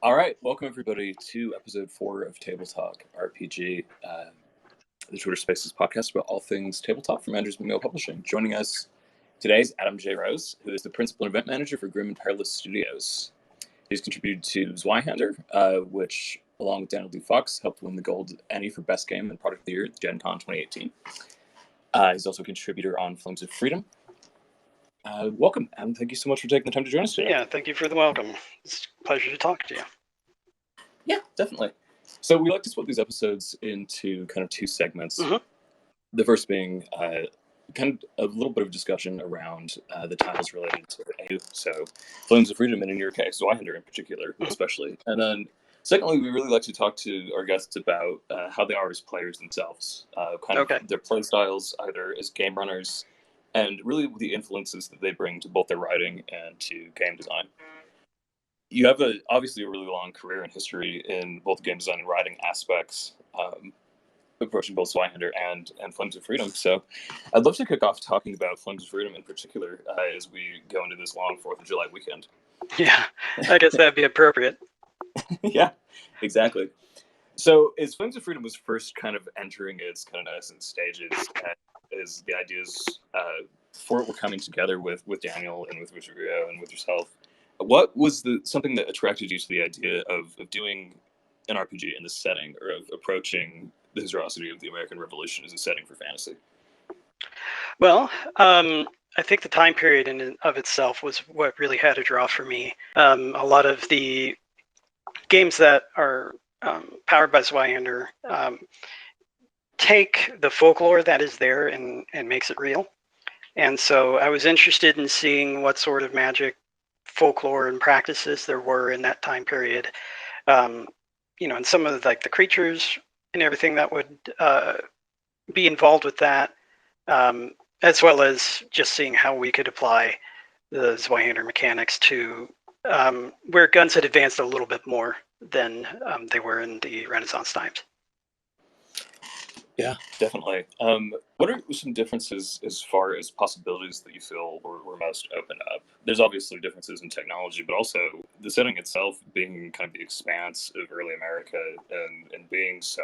All right, welcome everybody to episode 4 of Tabletalk RPG, the Twitter Spaces podcast about all things tabletop from Andrews McNeil Publishing. Joining us today is Adam J. Rose, who is the principal event manager for Grim and Perilous Studios. He's contributed to Zweihander, which, along with Daniel D. Fox, helped win the gold ENNIE for Best Game and Product of the Year at Gen Con 2018. He's also a contributor on Flames of Freedom. Welcome, Adam. Thank you so much for taking the time to join us today. Yeah, thank you for the welcome. It's a pleasure to talk to you. Yeah, definitely. So we like to split these episodes into kind of two segments. Mm-hmm. The first being kind of a little bit of discussion around the titles related to AU. So Flames of Freedom and in your case, Zweihander in particular, especially. And then secondly, we really like to talk to our guests about how they are as players themselves, kind of their play styles, either as game runners, and really the influences that they bring to both their writing and to game design. You have obviously a really long career and history in both game design and writing aspects, approaching both Zweihander and Flames of Freedom. So I'd love to kick off talking about Flames of Freedom in particular as we go into this long 4th of July weekend. Yeah, I guess that'd be appropriate. Yeah, exactly. So as Flames of Freedom was first kind of entering its kind of nascent stages, as the ideas for it were coming together with Daniel and with Rio and with yourself, what was something that attracted you to the idea of doing an RPG in this setting, or of approaching the historicity of the American Revolution as a setting for fantasy? Well, I think the time period in and of itself was what really had a draw for me. A lot of the games that are powered by Zweihander take the folklore that is there and makes it real. And so I was interested in seeing what sort of magic, folklore, and practices there were in that time period. And some of the creatures and everything that would be involved with that, as well as just seeing how we could apply the Zweihander mechanics to where guns had advanced a little bit more than they were in the Renaissance times. Yeah, definitely. What are some differences as far as possibilities that you feel were most opened up? There's obviously differences in technology, but also the setting itself being kind of the expanse of early America and being so,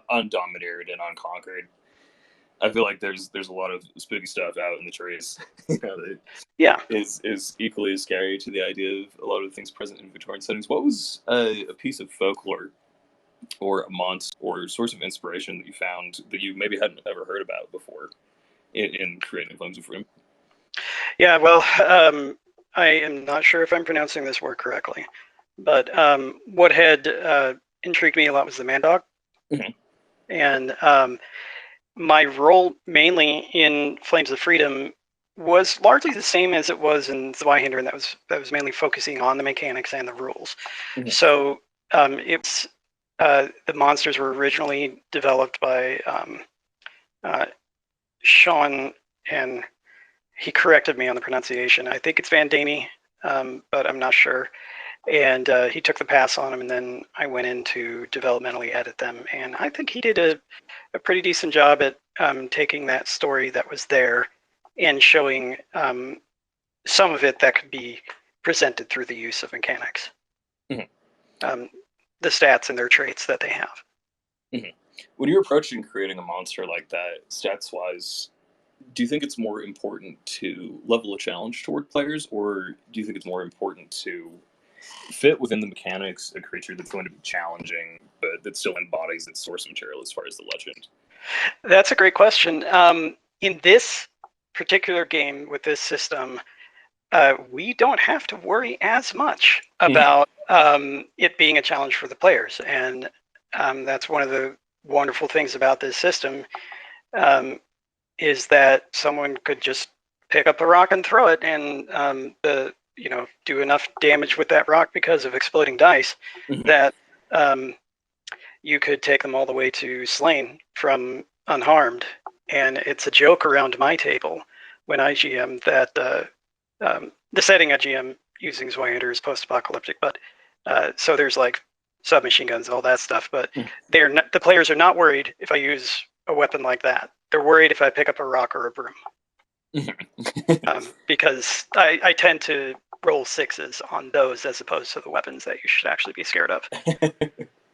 undominated and unconquered. I feel like there's a lot of spooky stuff out in the trees. That is equally as scary to the idea of a lot of the things present in Victorian settings. What was a piece of folklore or a monster or source of inspiration that you found that you maybe hadn't ever heard about before in creating Flames of Freedom? Yeah, well, I am not sure if I'm pronouncing this word correctly, but what had intrigued me a lot was the man-dog. Mm-hmm. And my role mainly in Flames of Freedom was largely the same as it was in Zweihander, and that was mainly focusing on the mechanics and the rules. Mm-hmm. So it's the monsters were originally developed by Sean, and he corrected me on the pronunciation. I think it's Van Daney, but I'm not sure. And he took the pass on them, and then I went in to developmentally edit them. And I think he did a pretty decent job at taking that story that was there and showing some of it that could be presented through the use of mechanics. Mm-hmm. The stats and their traits that they have. Mm-hmm. When you're approaching creating a monster like that, stats-wise, do you think it's more important to level a challenge toward players, or do you think it's more important to fit within the mechanics a creature that's going to be challenging, but that still embodies its source material as far as the legend? That's a great question. In this particular game with this system, we don't have to worry as much about it being a challenge for the players. And that's one of the wonderful things about this system, is that someone could just pick up a rock and throw it, and do enough damage with that rock because of exploding dice that you could take them all the way to slain from unharmed. And it's a joke around my table when I GM that the setting I GM using Zweihander is post-apocalyptic, but so there's like submachine guns, all that stuff, but the players are not worried if I use a weapon like that. They're worried if I pick up a rock or a broom. Because I tend to roll 6s on those as opposed to the weapons that you should actually be scared of.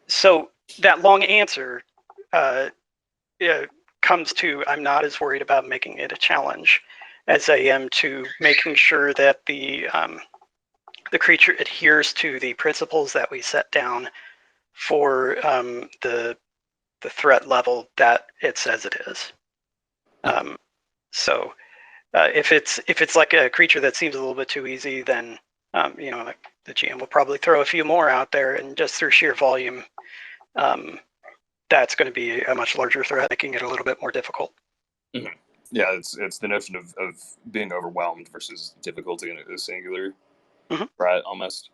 So that long answer comes to, I'm not as worried about making it a challenge as I am to making sure that the creature adheres to the principles that we set down for the threat level that it says it is. So if it's like a creature that seems a little bit too easy, then like the GM will probably throw a few more out there, and just through sheer volume, that's going to be a much larger threat, making it a little bit more difficult. Mm-hmm. Yeah, it's the notion of being overwhelmed versus difficulty in a singular threat, almost.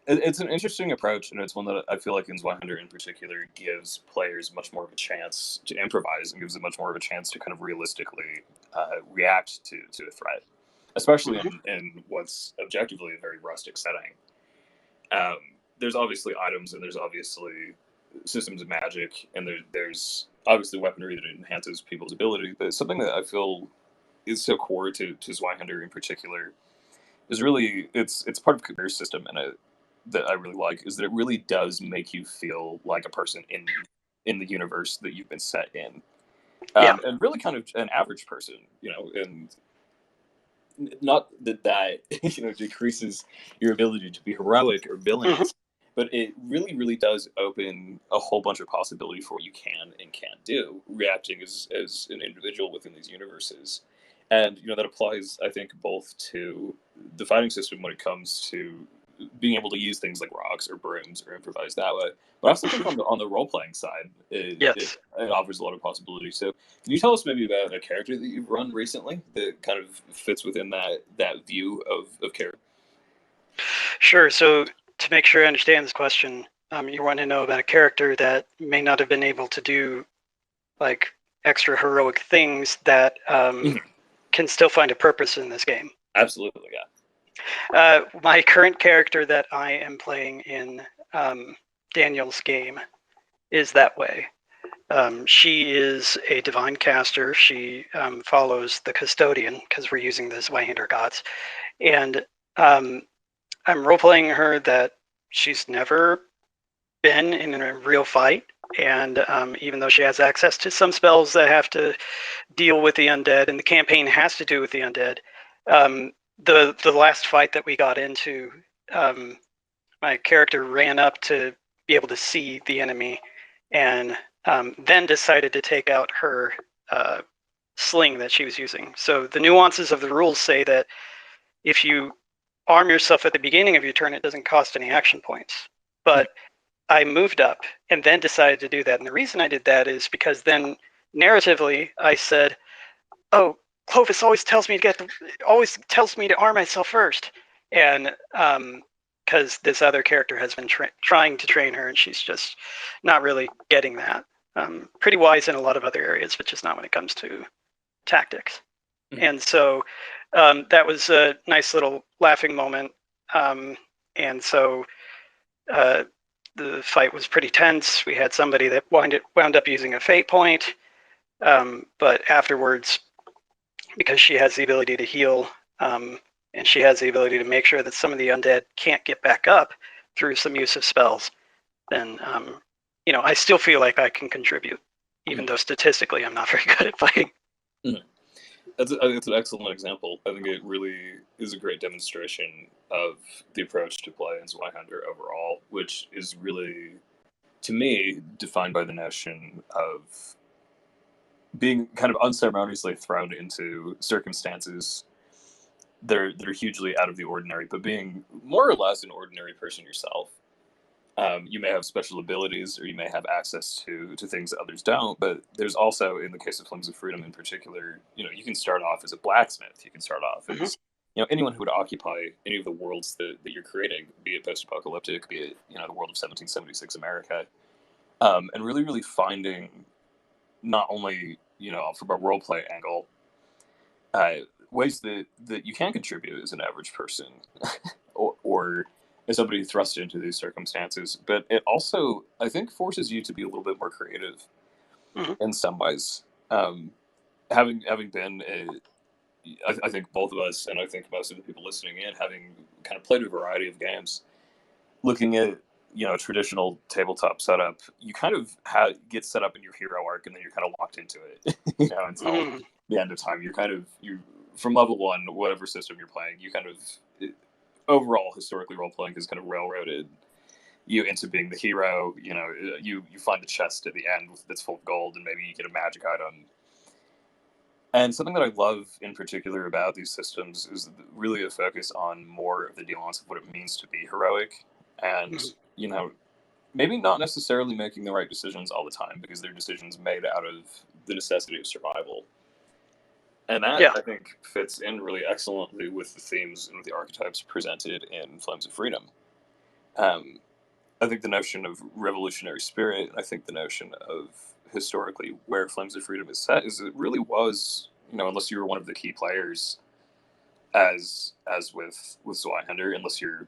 It's an interesting approach, and it's one that I feel like in Zweihander in particular gives players much more of a chance to improvise and gives them much more of a chance to kind of realistically react to a threat, especially in what's objectively a very rustic setting. There's obviously items, and there's obviously systems of magic, and there's obviously weaponry that enhances people's ability, but something that I feel is so core to Zweihander in particular is really it's part of the career system, and that I really like is that it really does make you feel like a person in the universe that you've been set in, and really kind of an average person, and not that decreases your ability to be heroic or villainous, but it really, really does open a whole bunch of possibility for what you can and can't do, reacting as an individual within these universes. And, that applies, I think, both to the fighting system when it comes to being able to use things like rocks or brooms or improvise that way. But I also think on the role-playing side, it offers a lot of possibility. So can you tell us maybe about a character that you've run recently that kind of fits within that view of character? Sure. So to make sure I understand this question, you want to know about a character that may not have been able to do like extra heroic things that can still find a purpose in this game. Absolutely, yeah. My current character that I am playing in Daniel's game is that way. She is a divine caster. She follows the custodian because we're using the Zweihander gods. And I'm role-playing her that she's never been in a real fight. And even though she has access to some spells that have to deal with the undead, and the campaign has to do with the undead, the last fight that we got into, my character ran up to be able to see the enemy, and then decided to take out her sling that she was using. So the nuances of the rules say that if you arm yourself at the beginning of your turn, it doesn't cost any action points. But I moved up and then decided to do that. And the reason I did that is because then narratively I said, oh, Clovis always tells me to arm myself first. And because this other character has been trying to train her, and she's just not really getting that. Pretty wise in a lot of other areas, but just not when it comes to tactics. And so that was a nice little laughing moment. And so the fight was pretty tense. We had somebody that wound up using a fate point, but afterwards, because she has the ability to heal, and she has the ability to make sure that some of the undead can't get back up through some use of spells, then I still feel like I can contribute, even though statistically I'm not very good at fighting. I think it's an excellent example. I think it really is a great demonstration of the approach to play in Zweihander overall, which is really, to me, defined by the notion of being kind of unceremoniously thrown into circumstances that are hugely out of the ordinary, but being more or less an ordinary person yourself. You may have special abilities, or you may have access to things that others don't. But there's also, in the case of Flames of Freedom in particular, you can start off as a blacksmith. You can start off as anyone who would occupy any of the worlds that you're creating, be it post-apocalyptic, be it the world of 1776 America, and really, really finding not only from a role play angle, ways that you can contribute as an average person, or as somebody thrust into these circumstances, but it also, I think, forces you to be a little bit more creative in some ways. Having been I think both of us, and I think most of the people listening in, having kind of played a variety of games, looking at traditional tabletop setup, you kind of get set up in your hero arc, and then you're kind of locked into it, until the end of time. You from level one, whatever system you're playing, you kind of overall historically role playing has kind of railroaded you into being the hero. You find the chest at the end that's full of gold, and maybe you get a magic item. And something that I love in particular about these systems is really a focus on more of the nuance of what it means to be heroic, and maybe not necessarily making the right decisions all the time, because they're decisions made out of the necessity of survival. And that, I think, fits in really excellently with the themes and with the archetypes presented in Flames of Freedom. I think the notion of revolutionary spirit, I think the notion of historically where Flames of Freedom is set, is it really was, unless you were one of the key players, as with Zweihander, unless you're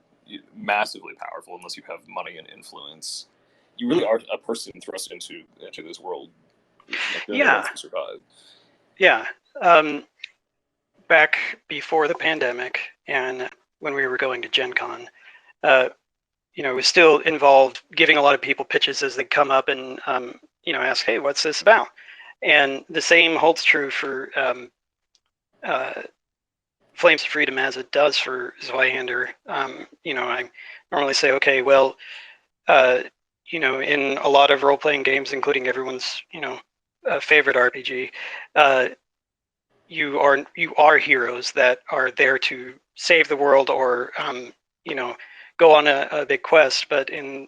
massively powerful, unless you have money and influence, you really are a person thrust into this world. To survive. Yeah. Back before the pandemic, and when we were going to Gen Con, it was still involved giving a lot of people pitches as they come up and ask, hey, what's this about? And the same holds true for Flames of Freedom as it does for Zweihander. I normally say, okay, well, in a lot of role-playing games, including everyone's, favorite RPG, you are heroes that are there to save the world or, go on a big quest. But in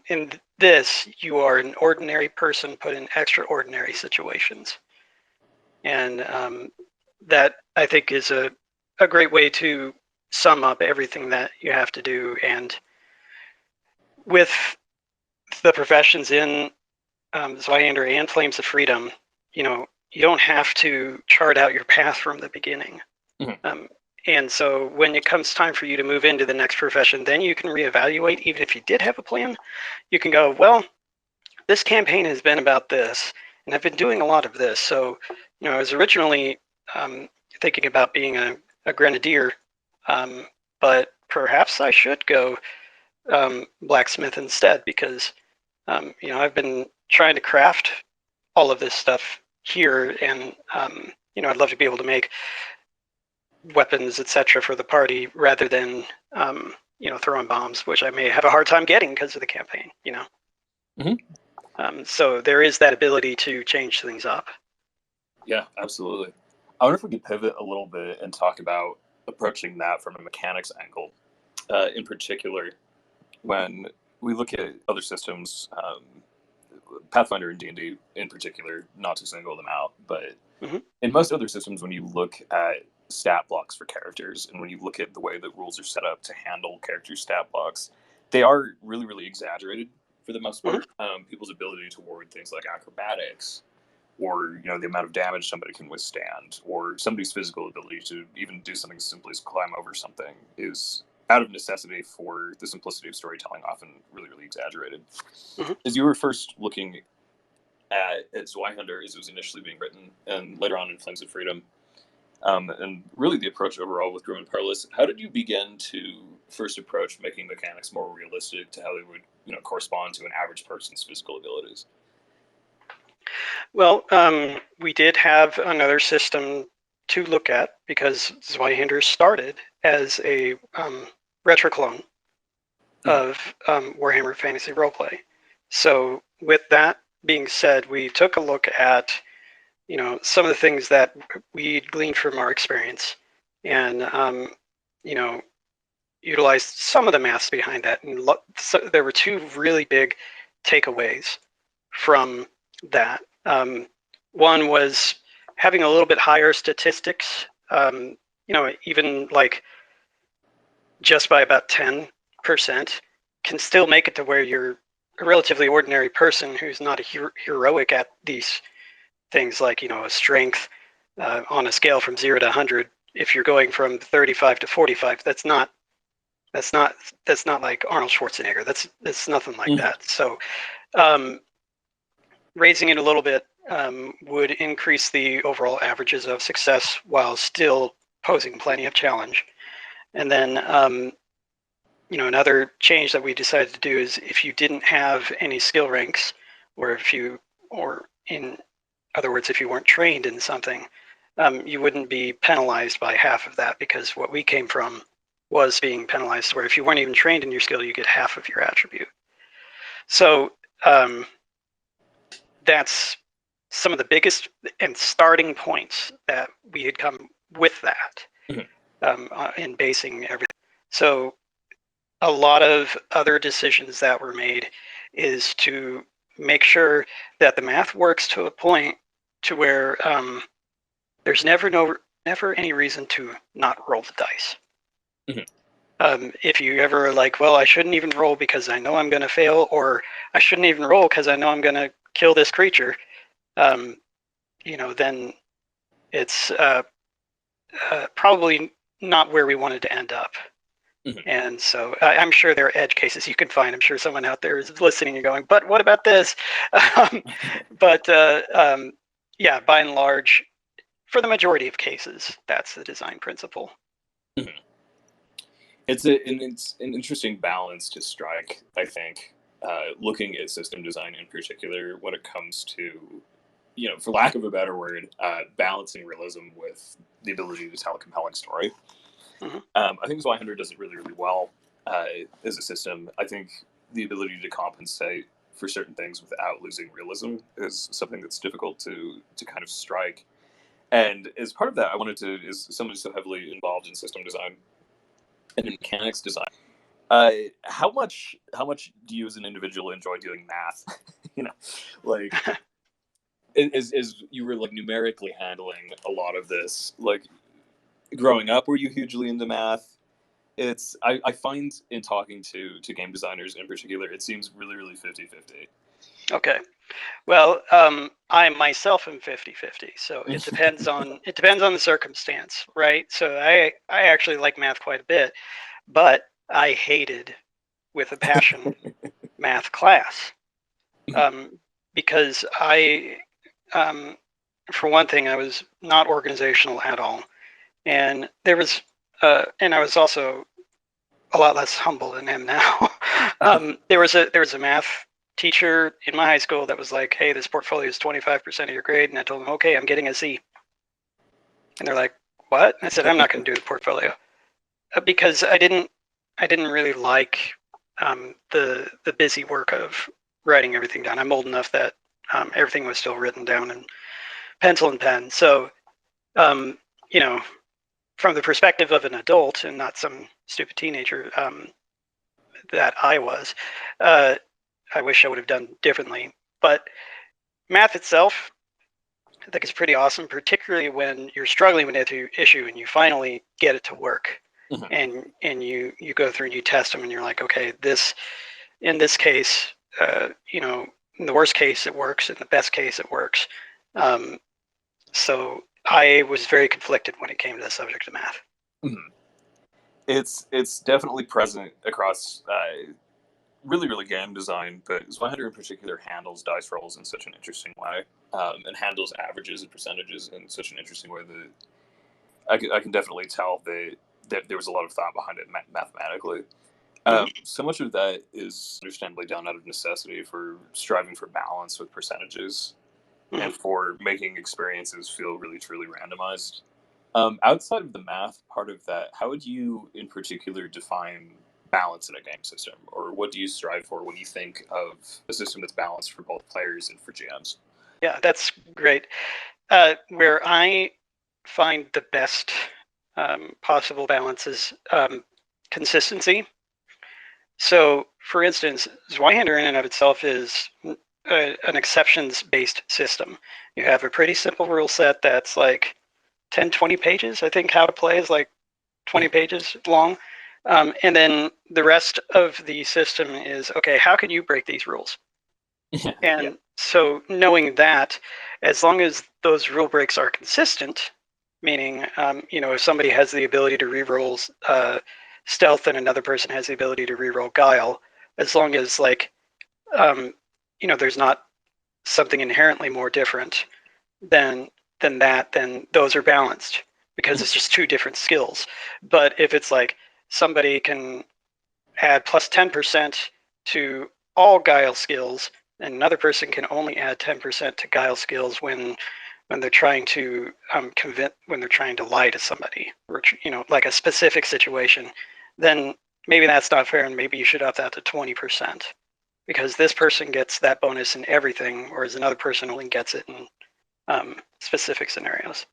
this, you are an ordinary person put in extraordinary situations. And that, I think, is a great way to sum up everything that you have to do. And with the professions in Zweihander and Flames of Freedom, you don't have to chart out your path from the beginning. And so when it comes time for you to move into the next profession, then you can reevaluate. Even if you did have a plan, you can go, well, this campaign has been about this, and I've been doing a lot of this. So, I was originally thinking about being a grenadier, but perhaps I should go blacksmith instead, because, I've been trying to craft all of this stuff here, and, I'd love to be able to make weapons, etc., for the party rather than throwing bombs, which I may have a hard time getting because of the campaign. So there is that ability to change things up. Yeah, absolutely. I wonder if we could pivot a little bit and talk about approaching that from a mechanics angle. In particular, when we look at other systems, Pathfinder and D&D in particular, not to single them out, but in most other systems, when you look at stat blocks for characters, and when you look at the way that rules are set up to handle character stat blocks, they are really, really exaggerated for the most part. People's ability to ward things like acrobatics, or the amount of damage somebody can withstand, or somebody's physical ability to even do something as simple as climb over something, is out of necessity for the simplicity of storytelling, often really, really exaggerated. As you were first looking at Zweihander as it was initially being written, and later on in Flames of Freedom, and really the approach overall with Growing Perilous, how did you begin to first approach making mechanics more realistic to how they would correspond to an average person's physical abilities? Well, we did have another system to look at, because Zweihander started as a retro clone of Warhammer Fantasy Roleplay. So with that being said, we took a look at some of the things that we gleaned from our experience, and utilized some of the maths behind that. And so there were two really big takeaways from that. One was having a little bit higher statistics, even like just by about 10%, can still make it to where you're a relatively ordinary person who's not heroic at these things, like a strength on a scale from 0 to 100. If you're going from 35 to 45, that's not like Arnold Schwarzenegger. That's nothing like that. So raising it a little bit would increase the overall averages of success, while still posing plenty of challenge. And then, another change that we decided to do is if you didn't have any skill ranks, or in other words, if you weren't trained in something, you wouldn't be penalized by half of that, because what we came from was being penalized where if you weren't even trained in your skill, you get half of your attribute. So that's some of the biggest and starting points that we had come with that in basing everything. So a lot of other decisions that were made is to make sure that the math works to a point to where there's never any reason to not roll the dice. If you ever are like, well, I shouldn't even roll because I know I'm going to fail, or I shouldn't even roll because I know I'm going to kill this creature, then it's probably not where we wanted to end up. And so I'm sure there are edge cases you can find. I'm sure someone out there is listening and going, but what about this? But by and large, for the majority of cases, that's the design principle. It's an interesting balance to strike, I think, looking at system design in particular when it comes to, for lack of a better word, balancing realism with the ability to tell a compelling story. I think Zweihander does it really, really well as a system. I think the ability to compensate for certain things without losing realism is something that's difficult to kind of strike. And as part of that, I wanted to, as somebody so heavily involved in system design and in mechanics design, how much do you as an individual enjoy doing math? Like as you were like numerically handling a lot of this, like growing up, were you hugely into math? I find in talking to game designers in particular, it seems really, really 50-50. Okay. Well, I myself am 50-50, so it depends on the circumstance, right? So I actually like math quite a bit, but I hated with a passion math class, because for one thing, I was not organizational at all, and there was and I was also a lot less humble than I am now. There was a math teacher in my high school that was like, hey, this portfolio is 25% of your grade. And I told them, okay, I'm getting a C. And they're like, what? And I said, I'm not going to do the portfolio because I didn't really like the busy work of writing everything down. I'm old enough that everything was still written down in pencil and pen. So, from the perspective of an adult and not some stupid teenager that I was, I wish I would have done differently. But math itself, I think, is pretty awesome, particularly when you're struggling with an issue and you finally get it to work. And you go through and you test them and you're like, okay, in this case, in the worst case it works, in the best case it works. So I was very conflicted when it came to the subject of math. It's definitely present across really, really game design, but Zweihander in particular handles dice rolls in such an interesting way, and handles averages and percentages in such an interesting way that I can definitely tell that there was a lot of thought behind it mathematically. So much of that is understandably done out of necessity for striving for balance with percentages and for making experiences feel really, truly randomized. Outside of the math part of that, how would you in particular define balance in a game system, or what do you strive for when you think of a system that's balanced for both players and for GMs? Yeah, that's great. Where I find the best possible balance is consistency. So, for instance, Zweihander in and of itself is an exceptions-based system. You have a pretty simple rule set that's like 10, 20 pages. I think how to play is like 20 pages long. And then the rest of the system is, okay, how can you break these rules? And so knowing that, as long as those rule breaks are consistent, meaning, if somebody has the ability to reroll stealth and another person has the ability to reroll guile, as long as there's not something inherently more different than that, then those are balanced. because it's just two different skills. But if it's like somebody can add plus 10% to all guile skills, and another person can only add 10% to guile skills when they're trying to when they're trying to lie to somebody, or like a specific situation, then maybe that's not fair, and maybe you should up that to 20%, because this person gets that bonus in everything, whereas another person only gets it in specific scenarios.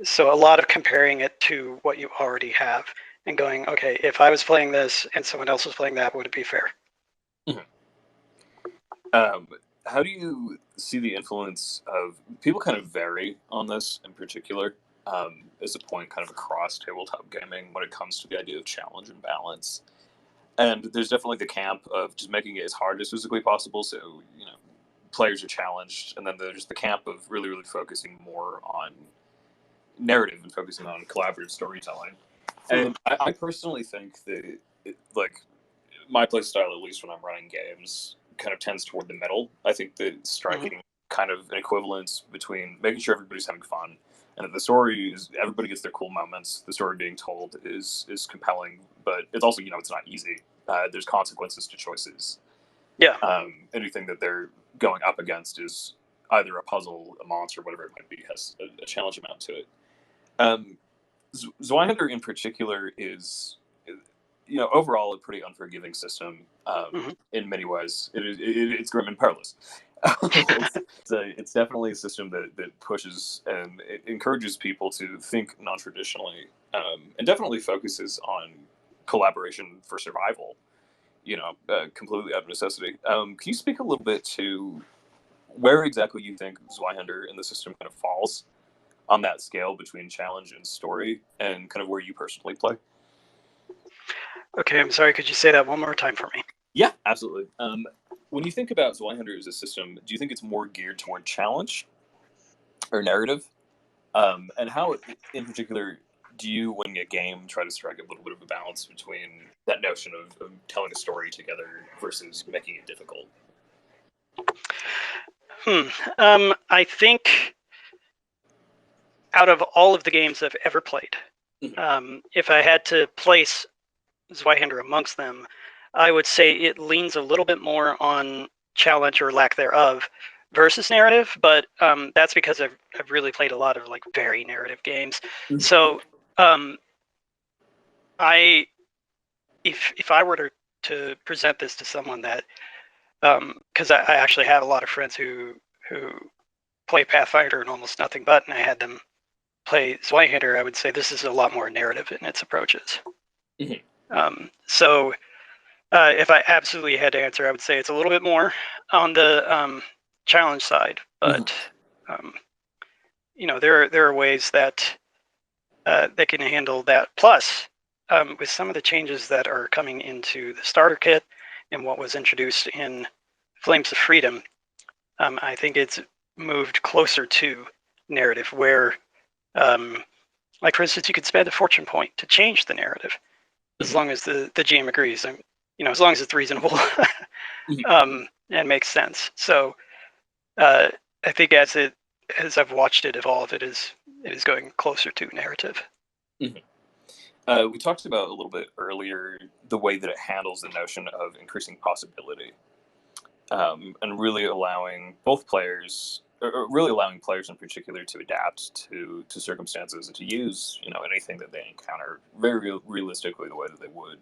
So a lot of comparing it to what you already have and going, okay, if I was playing this and someone else was playing that, would it be fair? How do you see the influence of people kind of vary on this in particular as a point kind of across tabletop gaming when it comes to the idea of challenge and balance? And there's definitely the camp of just making it as hard as physically possible, so players are challenged, and then there's the camp of really, really focusing more on narrative and focusing on collaborative storytelling. And I personally think that, my play style, at least when I'm running games, kind of tends toward the middle. I think that striking kind of an equivalence between making sure everybody's having fun and that the story is, everybody gets their cool moments. The story being told is compelling, but it's also, it's not easy. There's consequences to choices. Yeah. Anything that they're going up against is either a puzzle, a monster, whatever it might be, has a challenge amount to it. Zweihander in particular is, overall a pretty unforgiving system in many ways. It's grim and perilous. It's definitely a system that pushes and it encourages people to think non-traditionally, and definitely focuses on collaboration for survival, completely out of necessity. Can you speak a little bit to where exactly you think Zweihander in the system kind of falls on that scale between challenge and story, and kind of where you personally play? Okay, I'm sorry, could you say that one more time for me? Yeah, absolutely. When you think about Zweihander as a system, do you think it's more geared toward challenge or narrative? And how, in particular, do you, winning a game, try to strike a little bit of a balance between that notion of telling a story together versus making it difficult? I think out of all of the games I've ever played, if I had to place Zweihander amongst them, I would say it leans a little bit more on challenge or lack thereof versus narrative, but that's because I've really played a lot of very narrative games. So if I were to present this to someone that, because I actually have a lot of friends who play Pathfinder and almost nothing but, and I had them play Zweihander, I would say this is a lot more narrative in its approaches. So if I absolutely had to answer, I would say it's a little bit more on the challenge side, but there are ways that they can handle that. Plus, with some of the changes that are coming into the starter kit and what was introduced in Flames of Freedom, I think it's moved closer to narrative, where, for instance, you could spend a fortune point to change the narrative, as long as the GM agrees, and as long as it's reasonable and makes sense. So I think as I've watched it evolve, it is going closer to narrative. We talked about a little bit earlier the way that it handles the notion of increasing possibility, and really allowing both players, or really allowing players in particular, to adapt to circumstances and to use anything that they encounter very realistically, the way that they would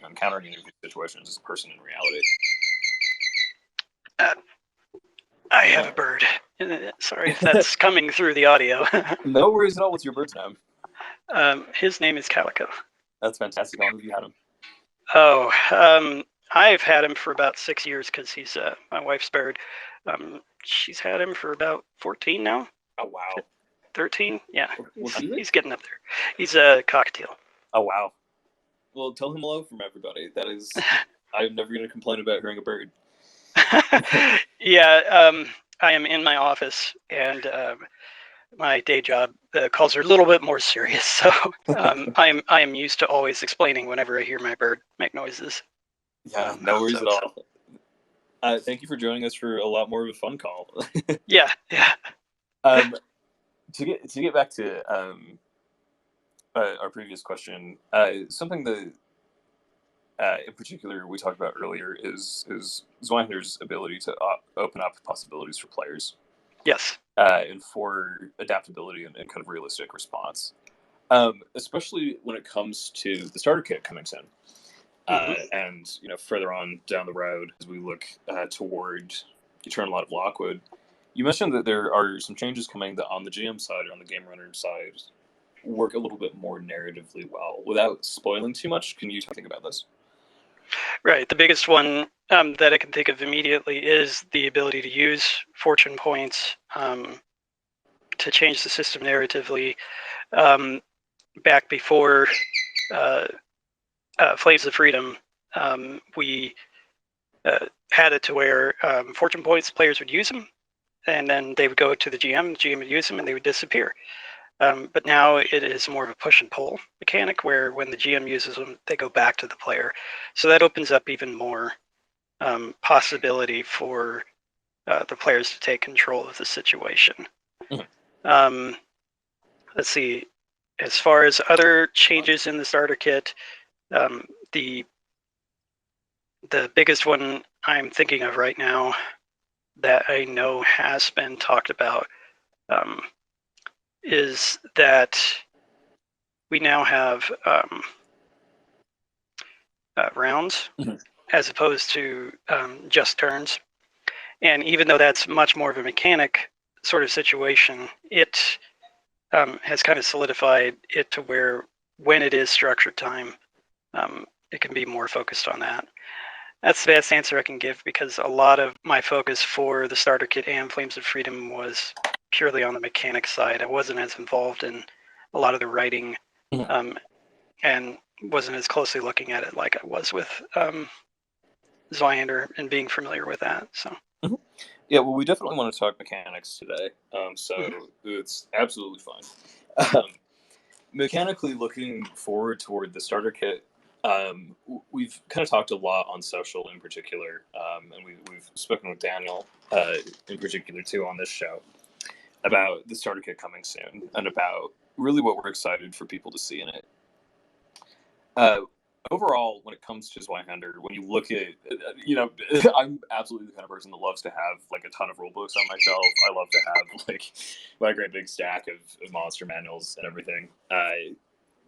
encounter any of these situations as a person in reality. I have a bird. Sorry if that's coming through the audio. No worries at all. What's your bird's name? His name is Calico. That's fantastic. How long have you had him? Oh, I've had him for about 6 years because he's my wife's bird. She's had him for about 14 now. Oh, wow. 13? Yeah. He's getting up there. He's a cockatiel. Oh, wow. Well, tell him hello from everybody. That is, I'm never going to complain about hearing a bird. Yeah, I am in my office, and my day job calls are a little bit more serious. So I am used to always explaining whenever I hear my bird make noises. Yeah, no worries at all. Thank you for joining us for a lot more of a fun call. Yeah. to get back to our previous question, something that in particular we talked about earlier is Zweihander's ability to open up possibilities for players. Yes. And for adaptability and kind of realistic response, especially when it comes to the starter kit coming soon. And further on down the road as we look toward Eternal Light of Lockwood, you mentioned that there are some changes coming that on the GM side or on the game runner side work a little bit more narratively well. Without spoiling too much, can you think about this? Right. The biggest one that I can think of immediately is the ability to use fortune points to change the system narratively. Back before Flames of Freedom, we had it to where fortune points, players would use them, and then they would go to the GM would use them, and they would disappear. But now it is more of a push and pull mechanic where when the GM uses them, they go back to the player. So that opens up even more possibility for the players to take control of the situation. Let's see. As far as other changes in the starter kit, the biggest one I'm thinking of right now that I know has been talked about is that we now have rounds as opposed to just turns. And even though that's much more of a mechanic sort of situation, it has kind of solidified it to where when it is structured time, it can be more focused on that. That's the best answer I can give because a lot of my focus for the starter kit and Flames of Freedom was purely on the mechanic side. I wasn't as involved in a lot of the writing and wasn't as closely looking at it like I was with Zweihander and being familiar with that. So. Yeah, well, we definitely want to talk mechanics today, so it's absolutely fine. Mechanically, looking forward toward the starter kit, we've kind of talked a lot on social in particular, and we've spoken with Daniel in particular too on this show about the starter kit coming soon and about really what we're excited for people to see in it. Overall, when it comes to Zweihander, when you look at, I'm absolutely the kind of person that loves to have like a ton of rule books on my shelf. I love to have like my great big stack of monster manuals and everything.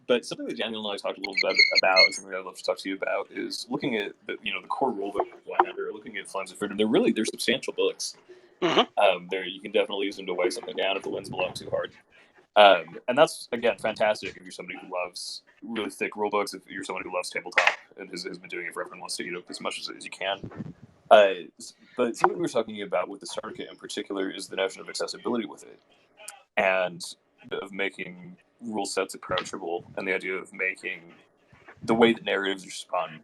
But something that Daniel and I talked a little bit about, and something I'd love to talk to you about, is looking at the core rule book of Zweihander, looking at Flames of Freedom. They're substantial books. You can definitely use them to weigh something down if the wind's blowing too hard. And that's, again, fantastic if you're somebody who loves really thick rule books, if you're someone who loves tabletop and has been doing it forever and wants to eat up as much as you can. But something we were talking about with the starter kit in particular is the notion of accessibility with it and of making rule sets approachable and the idea of making the way that narratives are spun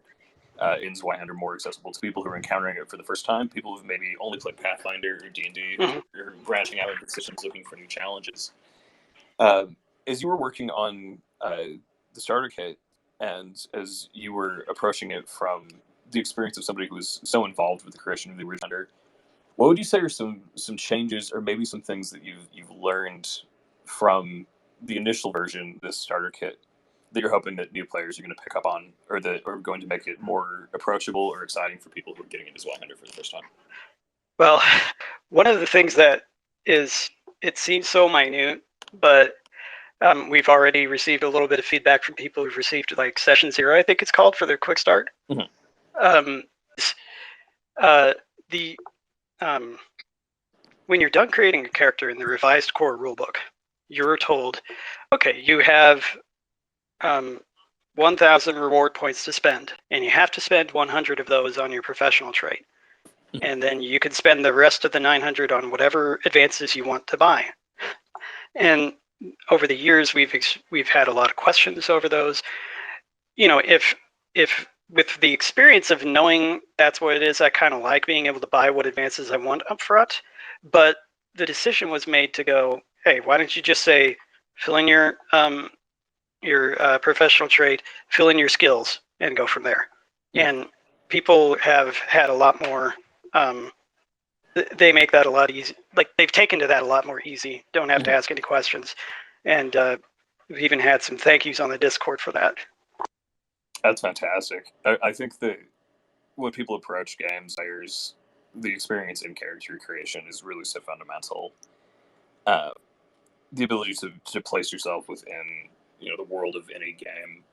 in Zweihander more accessible to people who are encountering it for the first time, people who've maybe only played Pathfinder or D&D or branching out into systems looking for new challenges. As you were working on the starter kit and as you were approaching it from the experience of somebody who was so involved with the creation of the original, what would you say are some changes or maybe some things that you've learned from the initial version, this starter kit, that you're hoping that new players are going to pick up on or that are going to make it more approachable or exciting for people who are getting into Zweihander for the first time? Well, one of the things that is, it seems so minute, but we've already received a little bit of feedback from people who've received like session 0, I think it's called, for their quick start. When you're done creating a character in the revised core rulebook, you're told, okay, you have 1,000 reward points to spend, and you have to spend 100 of those on your professional trait. And then you can spend the rest of the 900 on whatever advances you want to buy. And over the years, we've had a lot of questions over those. If with the experience of knowing that's what it is, I kind of like being able to buy what advances I want up front. But the decision was made to go, hey, why don't you just say, fill in your professional trait, fill in your skills, and go from there. And people have had a lot more they make that a lot easy. Like, they've taken to that a lot more easy. Don't have to ask any questions. And we've even had some thank yous on the Discord for that. That's fantastic. I think that when people approach games, the experience in character creation is really so fundamental. The ability to place yourself within, the world of any game,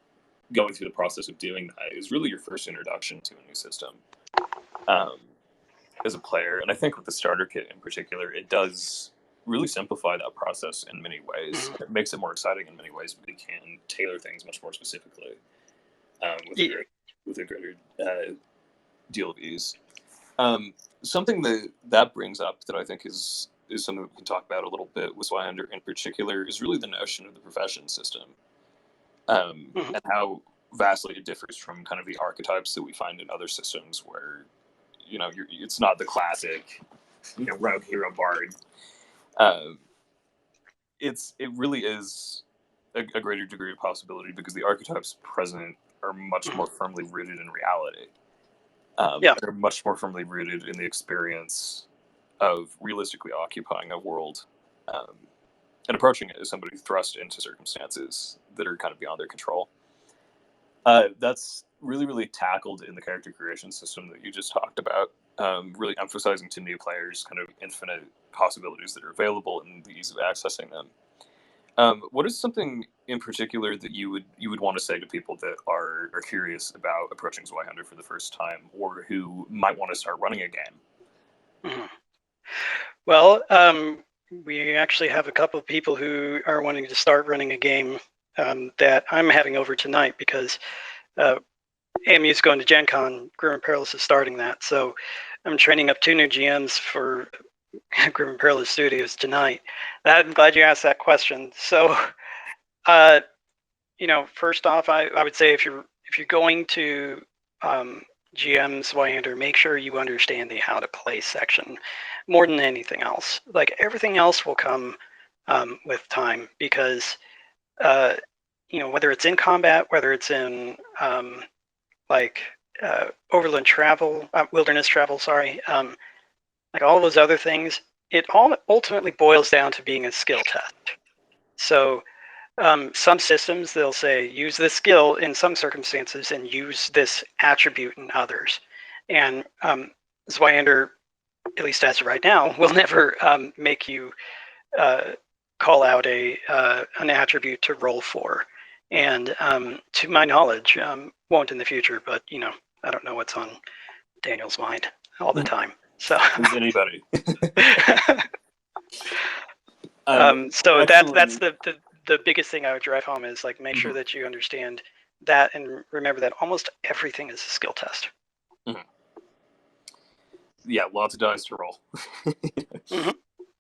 going through the process of doing that is really your first introduction to a new system as a player. And I think with the starter kit in particular, it does really simplify that process in many ways. It makes it more exciting in many ways, but it can tailor things much more specifically with a greater deal of ease. Something that brings up that I think is something we can talk about a little bit with Zweihander in particular is really the notion of the profession system, and how vastly it differs from kind of the archetypes that we find in other systems where, it's not the classic, rogue hero bard. It really is a greater degree of possibility because the archetypes present are much more firmly rooted in reality. They're much more firmly rooted in the experience of realistically occupying a world and approaching it as somebody thrust into circumstances that are kind of beyond their control. That's really, really tackled in the character creation system that you just talked about, really emphasizing to new players kind of infinite possibilities that are available and the ease of accessing them. What is something in particular that you would want to say to people that are curious about approaching Zweihander for the first time, or who might want to start running a game? Well, we actually have a couple of people who are wanting to start running a game that I'm having over tonight because AMU's going to Gen Con. Grim and Perilous is starting that. So I'm training up 2 new GMs for Grim and Perilous Studios tonight. I'm glad you asked that question. So, first off, I would say if you're going to GM Zweihander, make sure you understand the how to play section more than anything else. Like, everything else will come with time because, whether it's in combat, whether it's in overland travel, wilderness travel, like all those other things, it all ultimately boils down to being a skill test. So some systems, they'll say, use this skill in some circumstances and use this attribute in others. And Zweihander, at least as of right now, will never make you call out an attribute to roll for. And to my knowledge, won't in the future, but, I don't know what's on Daniel's mind all the time. So is anybody? So that's the biggest thing I would drive home is, like, make sure that you understand that and remember that almost everything is a skill test. Yeah, lots of dice to roll.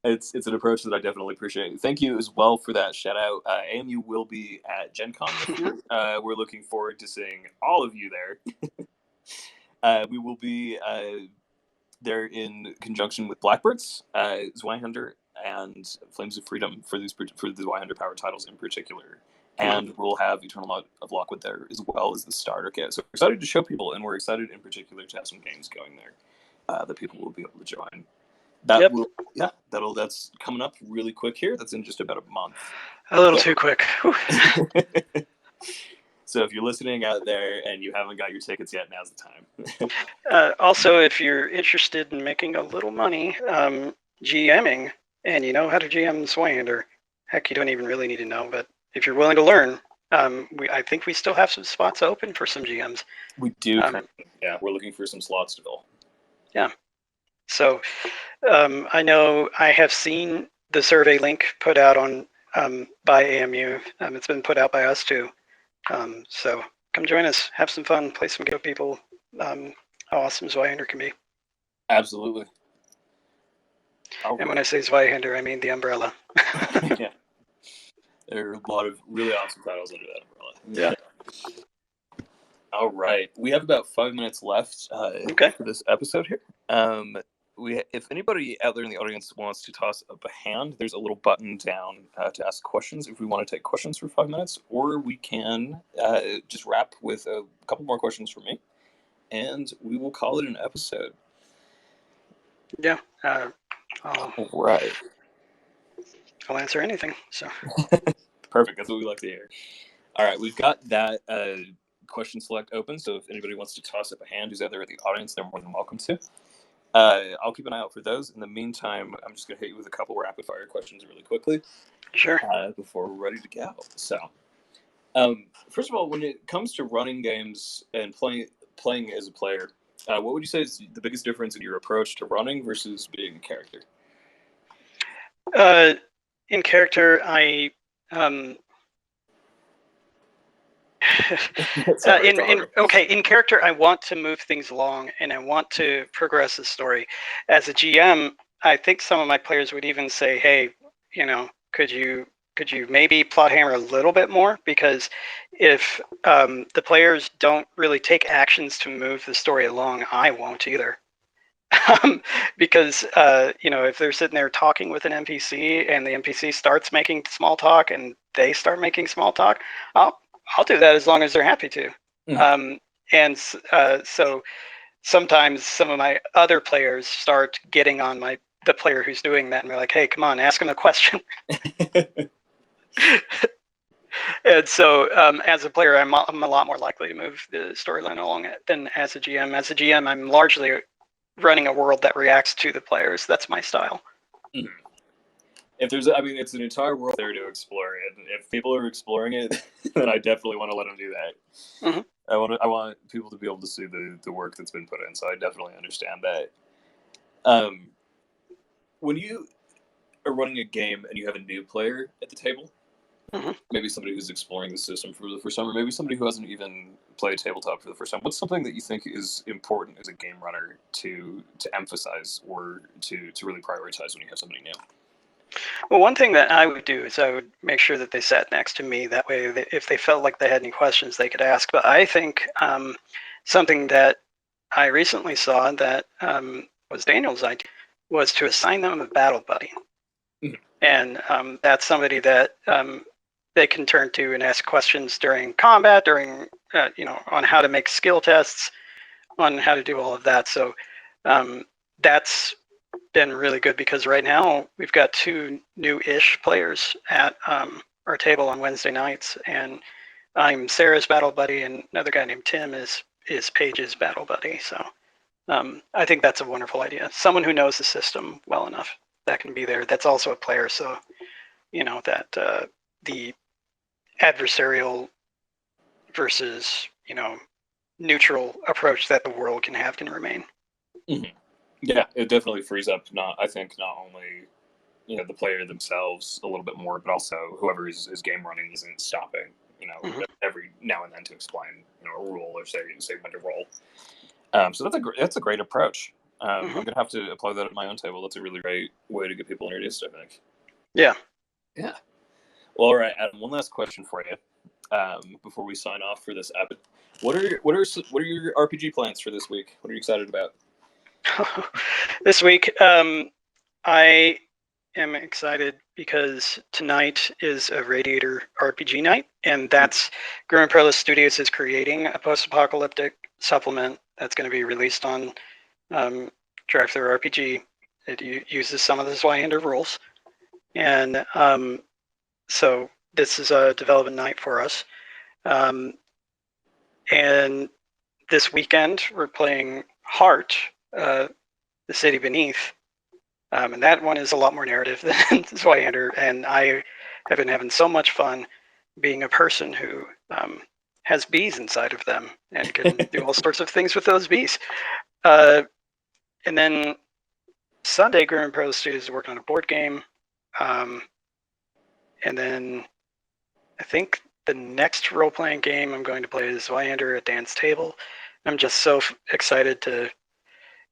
It's an approach that I definitely appreciate. Thank you as well for that shout out. AMU will be at Gen Con this year. We're looking forward to seeing all of you there. We will be there in conjunction with Blackbirds, Zweihander, and Flames of Freedom for the Zweihander Power titles in particular. And we'll have Eternal of Lockwood there as well as the starter kit. So we're excited to show people, and we're excited in particular to have some games going there that people will be able to join. That's coming up really quick here. That's in just about a month. A little too quick. So if you're listening out there and you haven't got your tickets yet, now's the time. Also, if you're interested in making a little money GMing, and you know how to GM Zweihander, heck, you don't even really need to know, but if you're willing to learn, I think we still have some spots open for some GMs. We do. We're looking for some slots to fill. Yeah. So I know I have seen the survey link put out on by AMU. It's been put out by us too. So come join us, have some fun, play some game with people. How awesome Zweihander can be. Absolutely. And when I say Zweihander, I mean the umbrella. Yeah. There are a lot of really awesome titles under that umbrella. Yeah. All right. We have about 5 minutes left for this episode here. If anybody out there in the audience wants to toss up a hand, there's a little button down to ask questions if we want to take questions for 5 minutes, or we can just wrap with a couple more questions from me, and we will call it an episode. Yeah. I'll, All right. I'll answer anything. So. Perfect. That's what we like to hear. All right, we've got that question select open, so if anybody wants to toss up a hand who's out there at the audience, they're more than welcome to. I'll keep an eye out for those. In the meantime, I'm just going to hit you with a couple rapid fire questions really quickly. Sure. Before we're ready to go. So, first of all, when it comes to running games and playing as a player, what would you say is the biggest difference in your approach to running versus being a character? In character, Sorry, in character, I want to move things along and I want to progress the story. As a GM, I think some of my players would even say, "Hey, could you maybe plot hammer a little bit more?" Because if the players don't really take actions to move the story along, I won't either. Because if they're sitting there talking with an NPC and the NPC starts making small talk and they start making small talk, I'll do that as long as they're happy to. Mhm. So sometimes some of my other players start getting on the player who's doing that, and they're like, "Hey, come on, ask him a question." And so, as a player, I'm a lot more likely to move the storyline along than as a GM. As a GM, I'm largely running a world that reacts to the players. That's my style. Mhm. If there's, I mean, it's an entire world there to explore, and if people are exploring it, then I definitely want to let them do that. Mm-hmm. I want people to be able to see the work that's been put in, so I definitely understand that. When you are running a game and you have a new player at the table, Mm-hmm. maybe somebody who's exploring the system for the first time, or maybe somebody who hasn't even played tabletop for the first time, what's something that you think is important as a game runner to emphasize or to really prioritize when you have somebody new? Well, one thing that I would do is I would make sure that they sat next to me. That way, if they felt like they had any questions, they could ask. But I think something that I recently saw that was Daniel's idea was to assign them a battle buddy. Mhm. And that's somebody that they can turn to and ask questions during combat, on how to make skill tests, on how to do all of that. So that's been really good because right now we've got two new-ish players at our table on Wednesday nights, and I'm Sarah's battle buddy, and another guy named Tim is Paige's battle buddy. So I think that's a wonderful idea. Someone who knows the system well enough that can be there. That's also a player, so that the adversarial versus neutral approach that the world can have can remain. Mm-hmm. Yeah, it definitely frees up. Not only the player themselves a little bit more, but also whoever is game running isn't stopping Mm-hmm. every now and then to explain a rule or say when to roll. So that's a great approach. Mm-hmm. I'm gonna have to apply that at my own table. That's a really great way to get people introduced, I think. Yeah. Yeah. Well, all right, Adam. One last question for you before we sign off for this episode. What are your RPG plans for this week? What are you excited about? This week, I am excited because tonight is a Radiator RPG night, and that's Perilous Studios is creating a post-apocalyptic supplement that's going to be released on Drive-Thru RPG. It uses some of the Zweihander rules, and so this is a development night for us. And this weekend we're playing Heart, the City Beneath, and that one is a lot more narrative than Zweihander, and I have been having so much fun being a person who has bees inside of them and can do all sorts of things with those bees. And then Sunday, Grim Pro Studios is working on a board game. And then I think the next role-playing game I'm going to play is Zweihander at Dance Table. I'm just so excited to.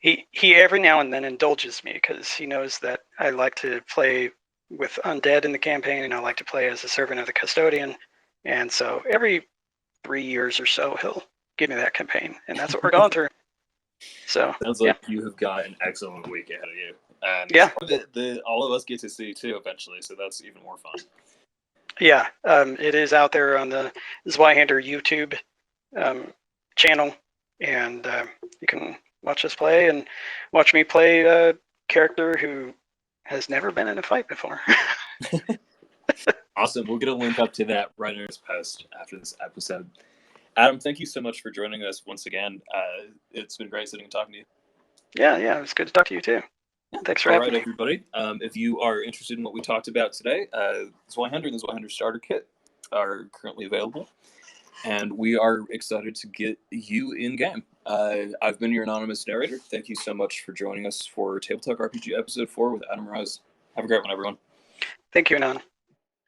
He every now and then indulges me because he knows that I like to play with undead in the campaign, and I like to play as a servant of the custodian. And so every 3 years or so, he'll give me that campaign, and that's what we're going through. So Sounds yeah, like you have got an excellent week ahead of you, and yeah, all of us get to see too eventually. So that's even more fun. yeah. It is out there on the Zweihander YouTube channel, and you can watch us play and watch me play a character who has never been in a fight before. Awesome. We'll get a link up to that right in this post after this episode. Adam, thank you so much for joining us once again. It's been great sitting and talking to you. Yeah, it was good to talk to you too. Thanks for having me. All right, everybody. If you are interested in what we talked about today, Zweihander and the Zweihander Starter Kit are currently available, and we are excited to get you in game. I've been your anonymous narrator. Thank you so much for joining us for Table Talk RPG Episode 4 with Adam Rose. Have a great one, everyone. Thank you, Anon.